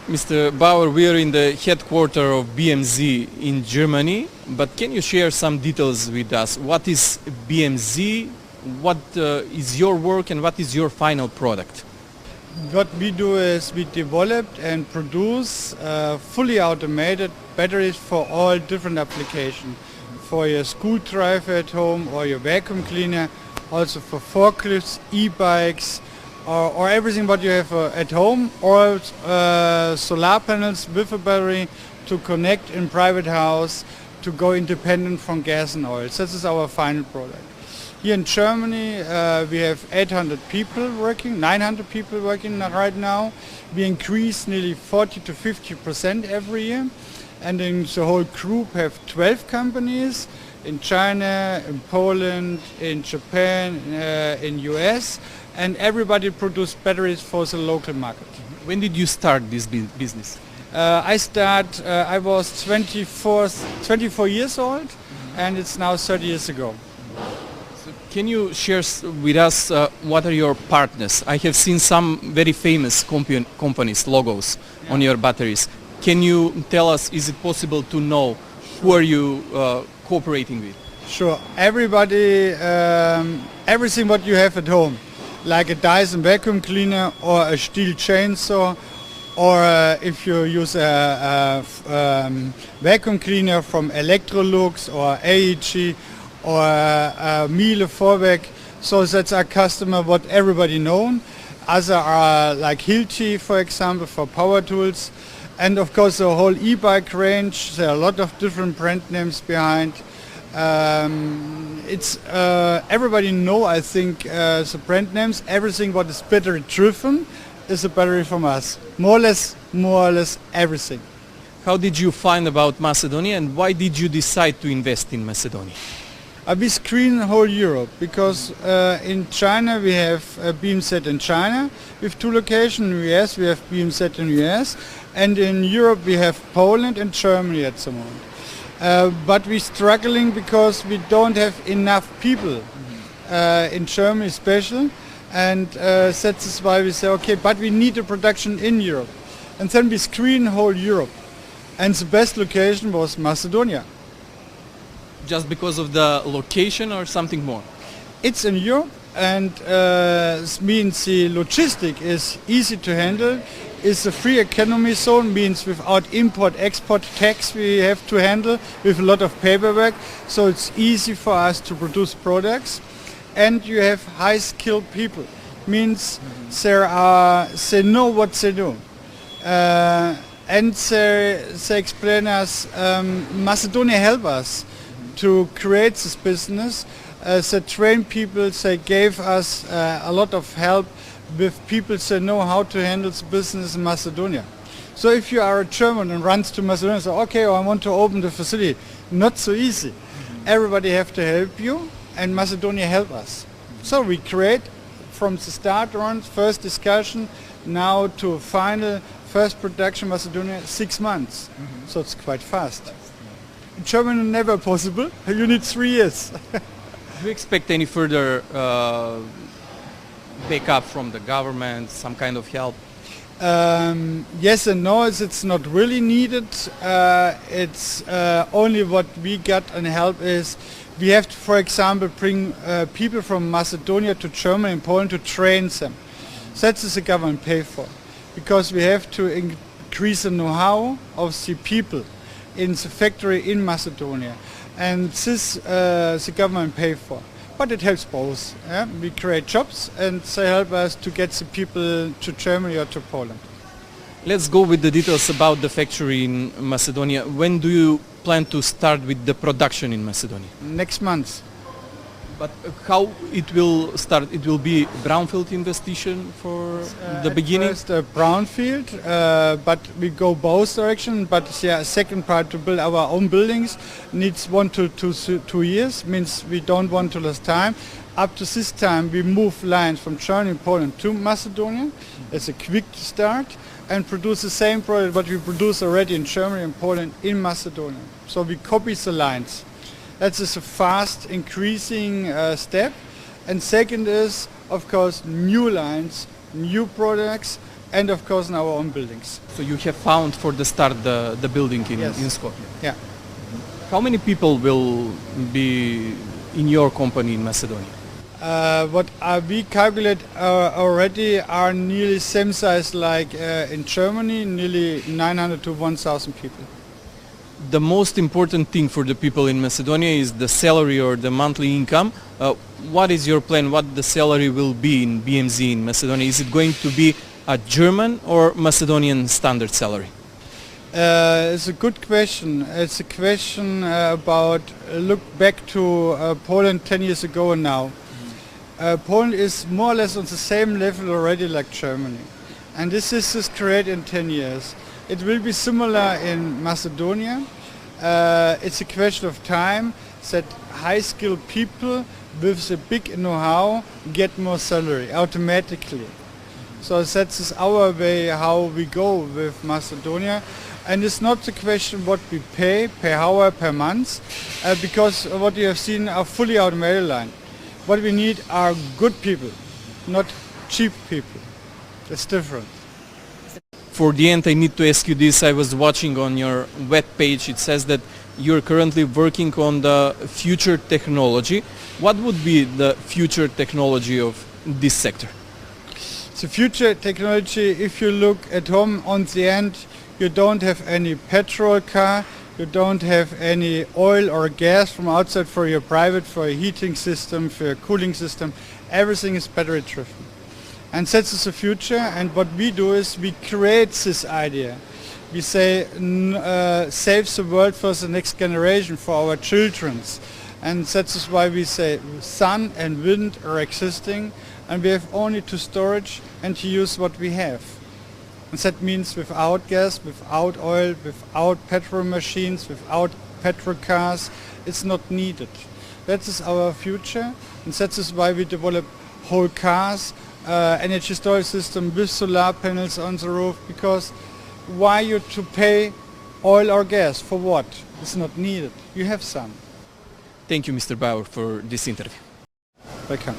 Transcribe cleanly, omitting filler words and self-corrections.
Mr. Bauer, we are in the headquarters of BMZ in Germany, but can you share some details with us? What is BMZ? What is your work and what is your final product? What we do is we developed and produce fully automated batteries for all different applications. For your screwdriver at home or your vacuum cleaner, also for forklifts, e-bikes, or everything what you have at home, or solar panels with a battery to connect in private house to go independent from gas and oil. So this is our final product. Here in Germany we have 800 people working, 900 people working right now. We increase nearly 40 to 50% every year, and in the whole group have 12 companies in China, in Poland, in Japan, in US, and everybody produce batteries for the local market. When did you start this business? I was 24 years old, and it's now 30 years ago. So can you share with us what are your partners? I have seen some very famous companies' logos on your batteries. Can you tell us, is it possible to know who are you cooperating with? Sure. Everybody, everything what you have at home, like a Dyson vacuum cleaner or a Stihl chainsaw, or if you use a vacuum cleaner from Electrolux or AEG or Miele Vorwerk, so that's our customer what everybody knows. Other are like Hilti, for example, for power tools. And of course the whole e-bike range, there are a lot of different brand names behind. Everybody know, I think, the brand names. Everything what is battery driven is a battery from us. More or less everything. How did you find about Macedonia, and why did you decide to invest in Macedonia? We screen whole Europe because in China we have BMZ in China with 2 locations. In the US we have BMZ in the US, and in Europe we have Poland and Germany at the moment. But we're struggling because we don't have enough people in Germany especially, and that's why we say okay, but we need a production in Europe, and then we screen whole Europe, and the best location was Macedonia. Just because of the location or something more? It's in Europe, and this means the logistic is easy to handle. It's a free economy zone, means without import-export tax we have to handle with a lot of paperwork, so it's easy for us to produce products. And you have high-skilled people, means they know what they do. And they explain us, Macedonia help us to create this business. They train people, they gave us a lot of help with people that know how to handle the business in Macedonia. So if you are a German and runs to Macedonia and say, okay, I want to open the facility, not so easy. Everybody have to help you, and Macedonia help us. So we create from the start on, first discussion, now to final, first production Macedonia, 6 months. So it's quite fast. In Germany never possible, you need 3 years. Do you expect any further backup from the government, some kind of help? Yes and no, it's not really needed. It's only what we got and help is we have to, for example, bring people from Macedonia to Germany and Poland to train them. That is the government pay for, because we have to increase the know-how of the people in the factory in Macedonia, and this the government pay for. But it helps both. Yeah? We create jobs and they help us to get the people to Germany or to Poland. Let's go with the details about the factory in Macedonia. When do you plan to start with the production in Macedonia? Next month. But how it will start? It will be brownfield investigation for the beginning? First brownfield, but we go both directions. But the second part, to build our own buildings, needs 1 to 2 years, means we don't want to lose time. Up to this time we move lines from Germany and Poland to Macedonia. It's a quick start, and produce the same product what we produce already in Germany and Poland in Macedonia. So we copy the lines. That is a fast increasing step. And second is, of course, new lines, new products, and of course in our own buildings. So you have found for the start the building in Skopje. Yeah. How many people will be in your company in Macedonia? What we calculate already are nearly same size like in Germany, nearly 900 to 1,000 people. The most important thing for the people in Macedonia is the salary or the monthly income. What is your plan? What the salary will be in BMZ in Macedonia? Is it going to be a German or Macedonian standard salary? It's a good question. It's a question about look back to Poland 10 years ago and now. Poland is more or less on the same level already like Germany. And this is created in 10 years. It will be similar in Macedonia. It's a question of time that high-skilled people with a big know-how get more salary automatically. So that's our way how we go with Macedonia. And it's not the question what we pay per hour, per month, because what you have seen are fully automated line. What we need are good people, not cheap people. It's different. For the end, I need to ask you this. I was watching on your web page. It says that you're currently working on the future technology. What would be the future technology of this sector? The future technology, if you look at home on the end, you don't have any petrol car, you don't have any oil or gas from outside for your private, for your heating system, for your cooling system. Everything is battery driven. And that is the future, and what we do is we create this idea. We say save the world for the next generation, for our children. And that is why we say sun and wind are existing, and we have only to storage and to use what we have. And that means without gas, without oil, without petrol machines, without petrol cars, it's not needed. That is our future, and that is why we develop whole cars, energy storage system with solar panels on the roof, because why you to pay oil or gas? For what? It's not needed. You have some. Thank you, Mr. Bauer, for this interview. Welcome.